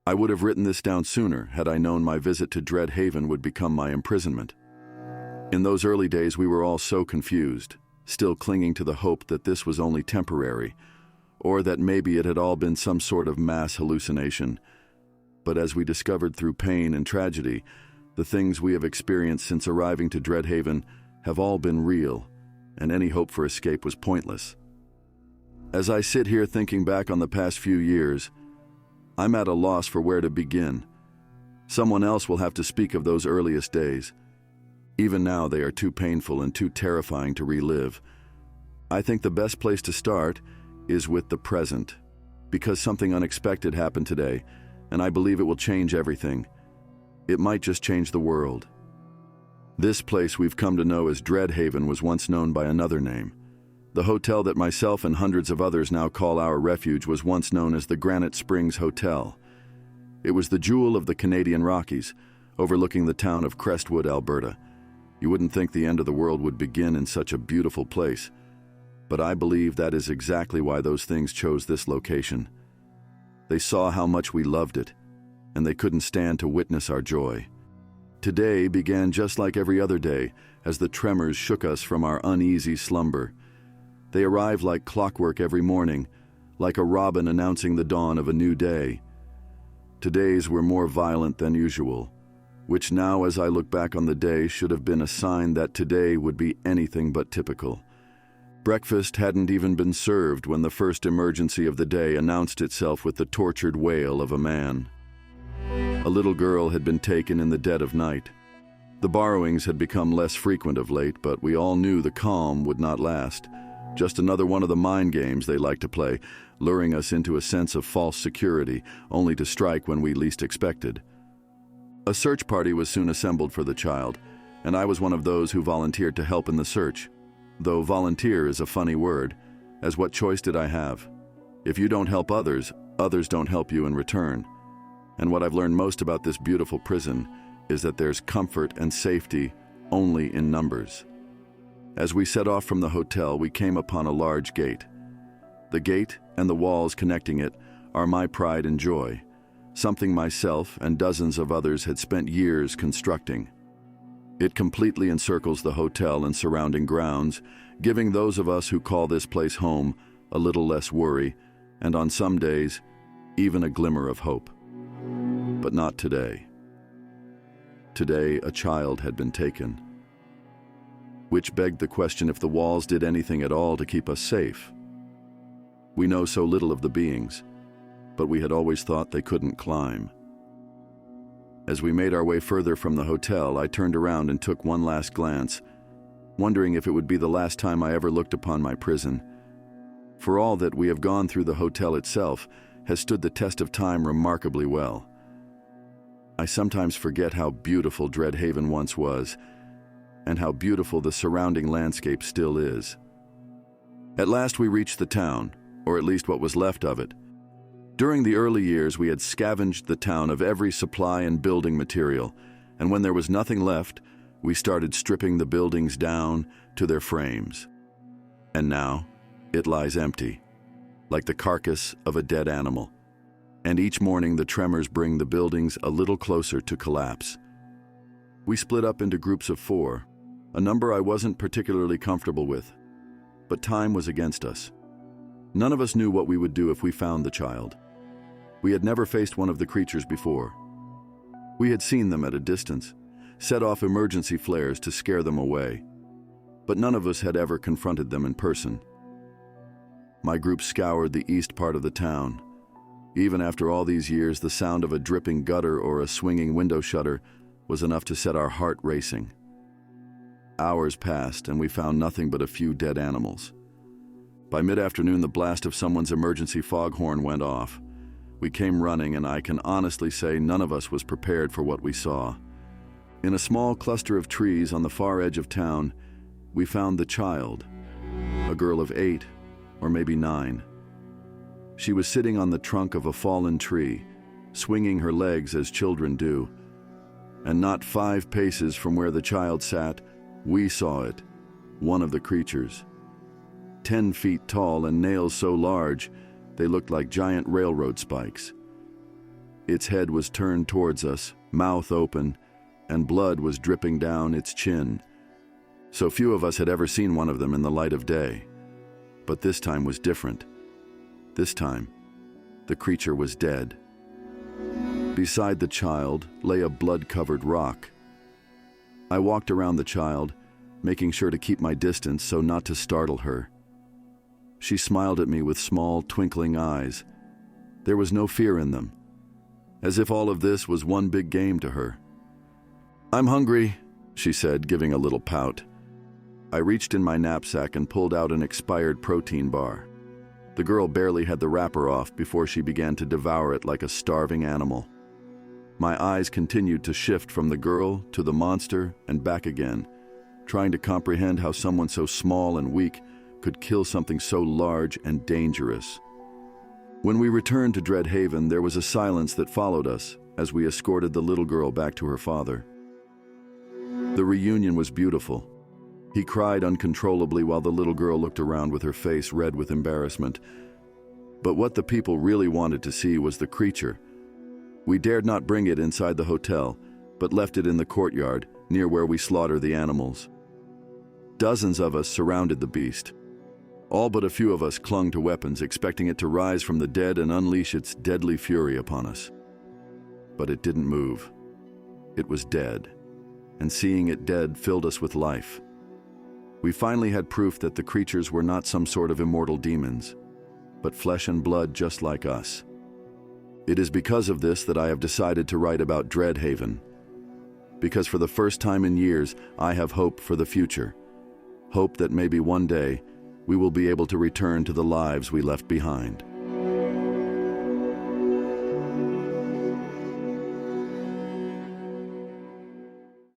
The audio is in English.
I would have written this down sooner had I known my visit to Dread Haven would become my imprisonment. In those early days, we were all so confused, still clinging to the hope that this was only temporary, or that maybe it had all been some sort of mass hallucination. But as we discovered through pain and tragedy, the things we have experienced since arriving to Dread Haven have all been real, and any hope for escape was pointless. As I sit here thinking back on the past few years, I'm at a loss for where to begin. Someone else will have to speak of those earliest days. Even now, they are too painful and too terrifying to relive. I think the best place to start is with the present, because something unexpected happened today, and I believe it will change everything. It might just change the world. This place we've come to know as Dread Haven was once known by another name. The hotel that myself and hundreds of others now call our refuge was once known as the Granite Springs Hotel. It was the jewel of the Canadian Rockies, overlooking the town of Crestwood, Alberta. You wouldn't think the end of the world would begin in such a beautiful place, but I believe that is exactly why those things chose this location. They saw how much we loved it, and they couldn't stand to witness our joy. Today began just like every other day, as the tremors shook us from our uneasy slumber. They arrive like clockwork every morning, like a robin announcing the dawn of a new day. Today's were more violent than usual, which now, as I look back on the day, should have been a sign that today would be anything but typical. Breakfast hadn't even been served when the first emergency of the day announced itself with the tortured wail of a man. A little girl had been taken in the dead of night. The borrowings had become less frequent of late, but we all knew the calm would not last. Just another one of the mind games they like to play, luring us into a sense of false security, only to strike when we least expected. A search party was soon assembled for the child, and I was one of those who volunteered to help in the search. Though volunteer is a funny word, as what choice did I have? If you don't help others, others don't help you in return. And what I've learned most about this beautiful prison is that there's comfort and safety only in numbers. As we set off from the hotel, we came upon a large gate. The gate and the walls connecting it are my pride and joy, something myself and dozens of others had spent years constructing. It completely encircles the hotel and surrounding grounds, giving those of us who call this place home a little less worry, and on some days, even a glimmer of hope. But not today. Today, a child had been taken, which begged the question if the walls did anything at all to keep us safe. We know so little of the beings, but we had always thought they couldn't climb. As we made our way further from the hotel, I turned around and took one last glance, wondering if it would be the last time I ever looked upon my prison. For all that we have gone through, the hotel itself has stood the test of time remarkably well. I sometimes forget how beautiful Dread Haven once was, and how beautiful the surrounding landscape still is. At last we reached the town, or at least what was left of it. During the early years, we had scavenged the town of every supply and building material, and when there was nothing left, we started stripping the buildings down to their frames. And now, it lies empty, like the carcass of a dead animal. And each morning, the tremors bring the buildings a little closer to collapse. We split up into groups of 4, a number I wasn't particularly comfortable with, but time was against us. None of us knew what we would do if we found the child. We had never faced one of the creatures before. We had seen them at a distance, set off emergency flares to scare them away, but none of us had ever confronted them in person. My group scoured the east part of the town. Even after all these years, the sound of a dripping gutter or a swinging window shutter was enough to set our heart racing. Hours passed, and we found nothing but a few dead animals. By mid-afternoon, the blast of someone's emergency foghorn went off. We came running, and I can honestly say none of us was prepared for what we saw. In a small cluster of trees on the far edge of town, we found the child, a girl of 8 or maybe 9. She was sitting on the trunk of a fallen tree, swinging her legs as children do. And not 5 paces from where the child sat, we saw it, one of the creatures. 10 feet tall and nails so large, they looked like giant railroad spikes. Its head was turned towards us, mouth open, and blood was dripping down its chin. So few of us had ever seen one of them in the light of day. But this time was different. This time, the creature was dead. Beside the child lay a blood-covered rock. I walked around the child, making sure to keep my distance so not to startle her. She smiled at me with small, twinkling eyes. There was no fear in them, as if all of this was one big game to her. "I'm hungry," she said, giving a little pout. I reached in my knapsack and pulled out an expired protein bar. The girl barely had the wrapper off before she began to devour it like a starving animal. My eyes continued to shift from the girl to the monster and back again, trying to comprehend how someone so small and weak could kill something so large and dangerous. When we returned to Dread Haven, there was a silence that followed us as we escorted the little girl back to her father. The reunion was beautiful. He cried uncontrollably while the little girl looked around with her face red with embarrassment. But what the people really wanted to see was the creature. We dared not bring it inside the hotel, but left it in the courtyard, near where we slaughter the animals. Dozens of us surrounded the beast. All but a few of us clung to weapons, expecting it to rise from the dead and unleash its deadly fury upon us. But it didn't move. It was dead, and seeing it dead filled us with life. We finally had proof that the creatures were not some sort of immortal demons, but flesh and blood just like us. It is because of this that I have decided to write about Dread Haven. Because for the first time in years, I have hope for the future. Hope that maybe one day, we will be able to return to the lives we left behind.